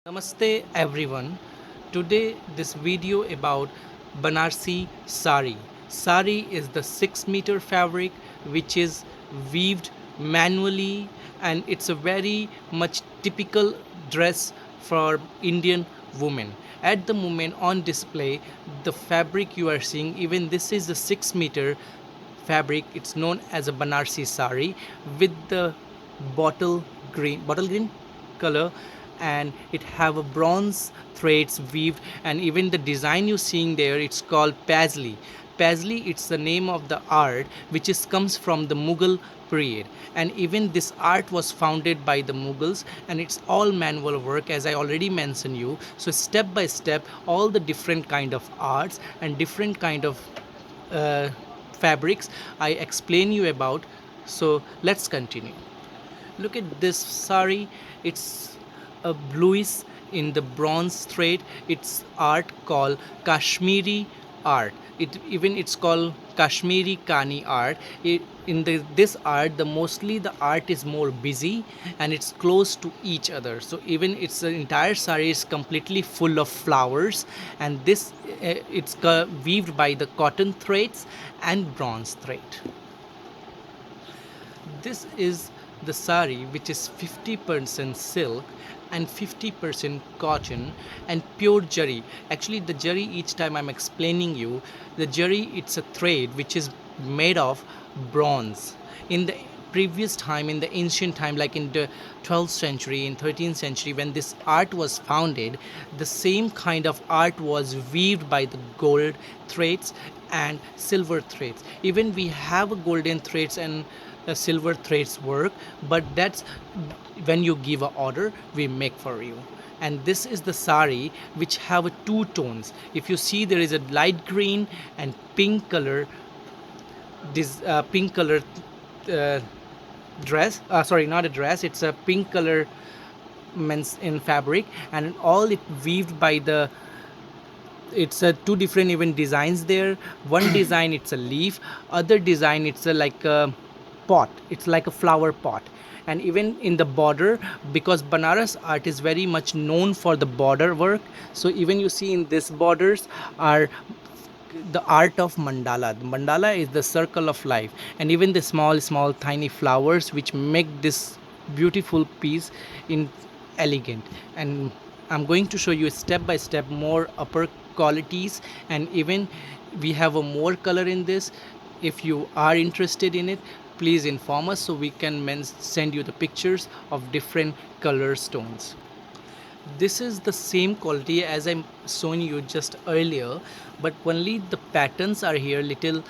Namaste everyone. Today this video about Banarsi sari. Sari is the 6 meter fabric which is weaved manually, and it's a very much typical dress for Indian women. At the moment on display, the fabric you are seeing, even this is the 6 meter fabric. It's known as a Banarsi sari with the bottle green color, and it have a bronze threads weaved, and even the design you're seeing there, it's called Paisley. It's the name of the art which is comes from the Mughal period, and even this art was founded by the Mughals, and it's all manual work as I already mentioned you. So step by step all the different kind of arts and different kind of uh, fabrics I explain you about. So let's continue. Look at this sari. It's a bluish in the bronze thread. It's art called Kashmiri art. It's called Kashmiri Kani art. In this art, the mostly the art is more busy and it's close to each other. So even it's the entire sari is completely full of flowers, and this it's weaved by the cotton threads and bronze thread. This is the sari which is 50% silk and 50% cotton and pure jari. Actually, the jari, each time I'm explaining you, the jari, it's a thread which is made of bronze. In the previous time, in the ancient time, like in the 12th century, in 13th century, when this art was founded, the same kind of art was weaved by the gold threads and silver threads. Even we have a golden threads and silver threads work, but that's when you give a order we make for you. And this is the sari which have a two tones. If you see, there is a light green and pink color, this pink color uh, dress, sorry, not a dress, it's a pink color men's in fabric, and all it weaved by the, it's two different even designs there. One design it's a leaf, other design it's a like a pot, it's like a flower pot. And even in the border, because Banaras art is very much known for the border work, so even you see in this borders are the art of mandala. The mandala is the circle of life, and even the small tiny flowers which make this beautiful piece in elegant. And I'm going to show you step by step more upper qualities, and even we have a more color in this. If you are interested in it, please inform us so we can send you the pictures of different color stones. This is the same quality as I'm showing you just earlier, but only the patterns are here little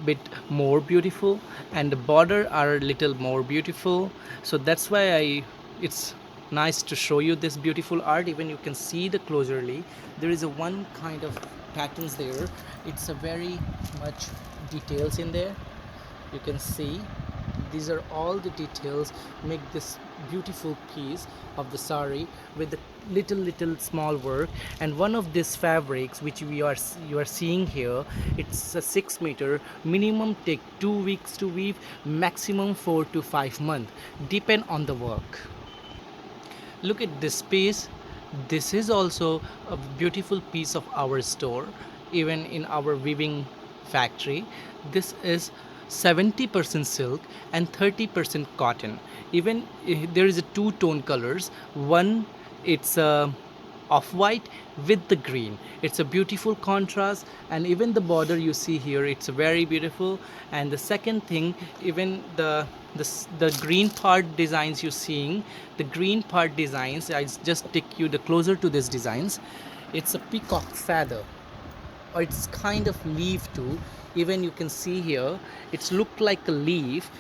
bit more beautiful, and the border are a little more beautiful. So that's why it's nice to show you this beautiful art. Even you can see the closerly, there is a one kind of patterns there. It's a very much details in there. You can see these are all the details make this beautiful piece of the sari with the little small work. And one of these fabrics which you are seeing here, it's a 6 meter, minimum take 2 weeks to weave, maximum 4 to 5 months, depend on the work. Look at this piece. This is also a beautiful piece of our store, even in our weaving factory. This is 70% silk and 30% cotton. Even there is a two tone colors. One, it's a off white with the green. It's a beautiful contrast, and even the border you see here, it's very beautiful. And the second thing, even the green part designs you're seeing, the green part designs, I just take you the closer to these designs. It's a peacock feather, or it's kind of leaf too. Even you can see here, it's looked like a leaf,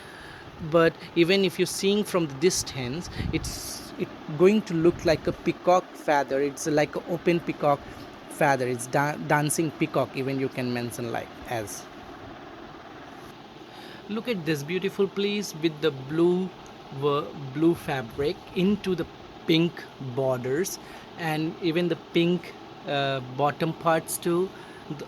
but even if you're seeing from the distance, it going to look like a peacock feather. It's like an open peacock feather. It's dancing peacock, even you can mention like as. Look at this beautiful piece with the blue fabric into the pink borders, and even the pink bottom parts too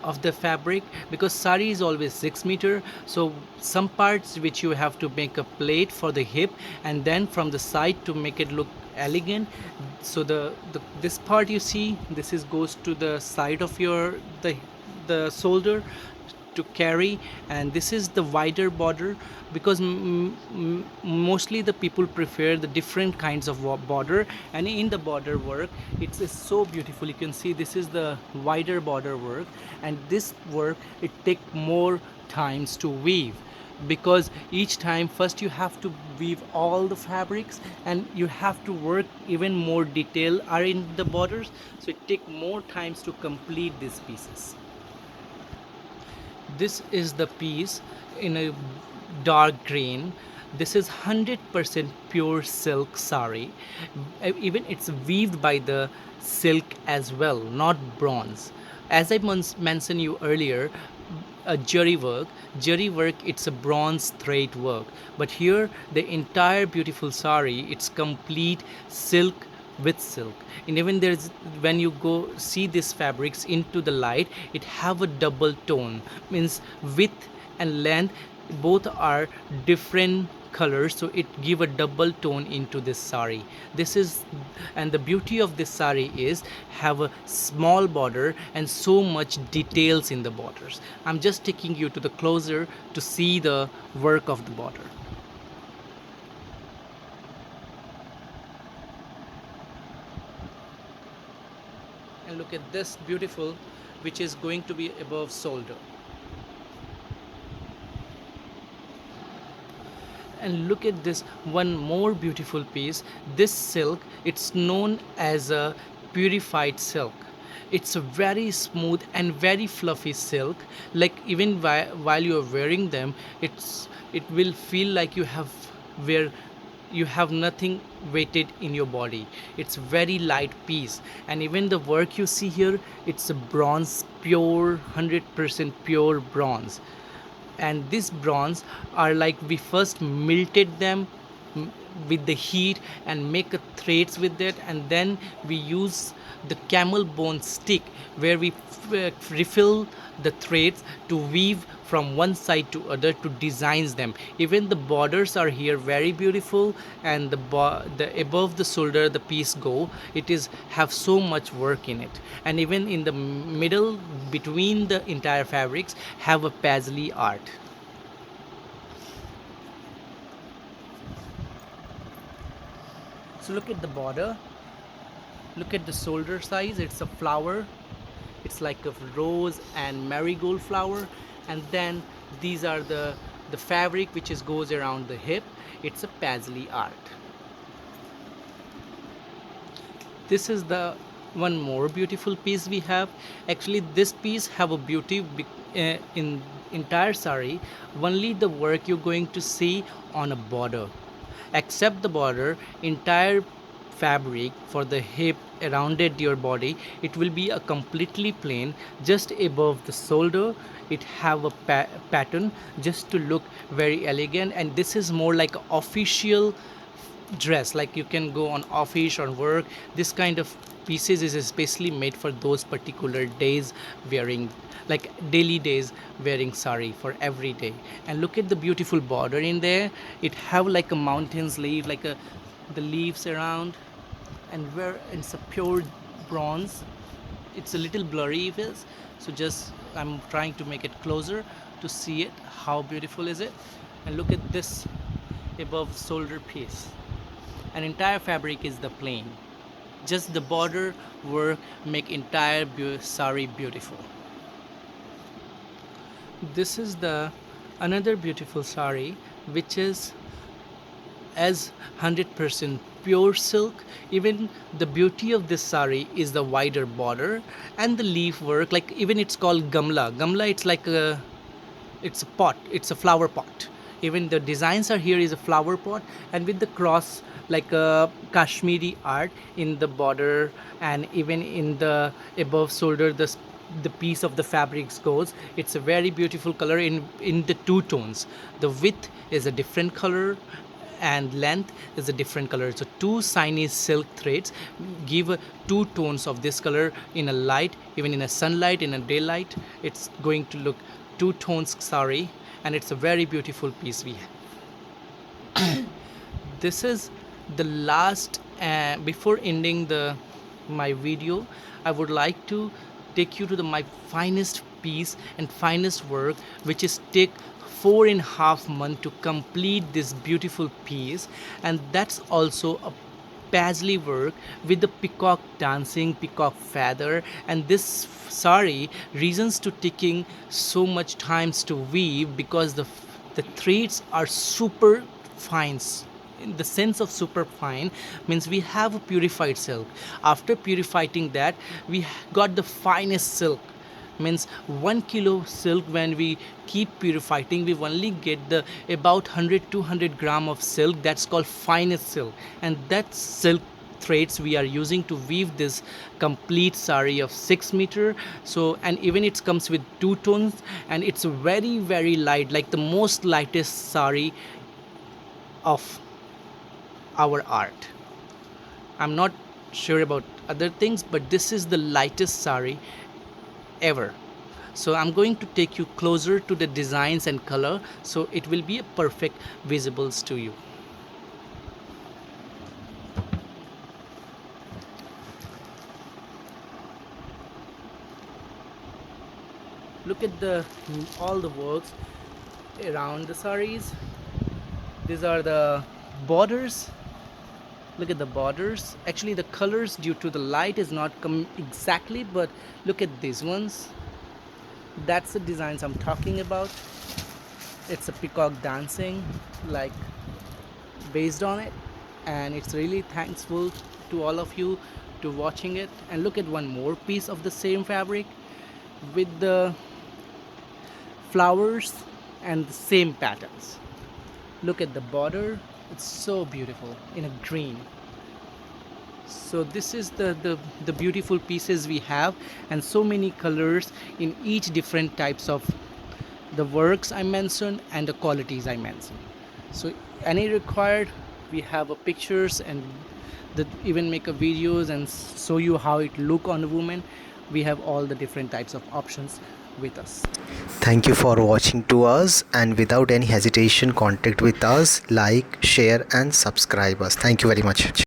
of the fabric, because sari is always 6 meter. So some parts which you have to make a plate for the hip, and then from the side to make it look elegant. So the this part you see, this is goes to the side of your the shoulder to carry, and this is the wider border because mostly the people prefer the different kinds of border, and in the border work it's is so beautiful. You can see this is the wider border work, and this work it take more times to weave because each time first you have to weave all the fabrics and you have to work even more detail are in the borders, so it take more times to complete these pieces. This is the piece in a dark green. This is 100% pure silk sari. Even it's weaved by the silk as well, not bronze. As I mentioned you earlier, a jerry work it's a bronze thread work, but here the entire beautiful sari it's complete silk with silk. And even there's when you go see these fabrics into the light, it have a double tone, means width and length both are different colors, so it give a double tone into this sari. This is, and the beauty of this sari is have a small border and so much details in the borders. I'm just taking you to the closer to see the work of the border. And look at this beautiful, which is going to be above shoulder. And look at this one more beautiful piece. This silk it's known as a purified silk. It's a very smooth and very fluffy silk, like even while you're wearing them it will feel like you have wear you have nothing weighted in your body. It's very light piece, and even the work you see here it's a bronze, pure 100% pure bronze. And this bronze are like we first melted them with the heat and make a threads with that, and then we use the camel bone stick where we refill the threads to weave from one side to other to designs them. Even the borders are here very beautiful, and the above the shoulder the piece go it is have so much work in it, and even in the middle between the entire fabrics have a paisley art. So look at the border, look at the shoulder size, it's a flower, it's like a rose and marigold flower, and then these are the fabric which is goes around the hip, it's a paisley art. This is the one more beautiful piece we have. Actually this piece have a beauty in entire sari, only the work you're going to see on a border, except the border entire fabric for the hip around it your body it will be a completely plain. Just above the shoulder it have a pattern just to look very elegant, and this is more like a official dress, like you can go on office or work. This kind of pieces is especially made for those particular days wearing, like daily days wearing sari for every day. And look at the beautiful border in there, it have like a mountains leaf, like a the leaves around, and where it's a pure bronze. It's a little blurry if it is, so just I'm trying to make it closer to see it how beautiful is it. And look at this above shoulder piece, an entire fabric is the plain, just the border work make entire sari beautiful. This is the another beautiful sari which is as 100% pure silk. Even the beauty of this sari is the wider border and the leaf work, like even it's called gamla, it's like a it's a pot, it's a flower pot. Even the designs are here is a flower pot, and with the cross like a Kashmiri art in the border, and even in the above shoulder the piece of the fabrics goes, it's a very beautiful color in the two tones. The width is a different color and length is a different color, so two shiny silk threads give two tones of this color in a light, even in a sunlight, in a daylight it's going to look two tones sari, and it's a very beautiful piece we have. This is the last Before ending my video, I would like to take you to my finest piece and finest work, which is take 4.5 months to complete this beautiful piece. And that's also a paisley work with the peacock dancing, peacock feather. And this sari reasons to taking so much times to weave because the threads are super fine. In the sense of super fine means we have a purified silk. After purifying that, we got the finest silk. Means 1 kilo silk, when we keep purifying, we only get the about 100-200 gram of silk. That's called finest silk, and that silk threads we are using to weave this complete sari of 6 meter. So, and even it comes with 2 tones, and it's very very light, like the most lightest sari of our art. I'm not sure about other things, but this is the lightest sari ever. So I'm going to take you closer to the designs and color, so it will be a perfect visibles to you. Look at all the works around the saris. These are the borders. Look at the borders. Actually the colors, due to the light, is not come exactly, but look at these ones. That's the designs I'm talking about. It's a peacock dancing, like, based on it, and it's really thankful to all of you to watching it. And look at one more piece of the same fabric with the flowers and the same patterns. Look at the border, it's so beautiful in a green. So this is the beautiful pieces we have, and so many colors in each different types of the works I mentioned and the qualities I mentioned. So any required, we have a pictures, and that even make a videos and show you how it look on a woman. We have all the different types of options with us. Thank you for watching to us, and without any hesitation contact with us, like, share and subscribe us. Thank you very much.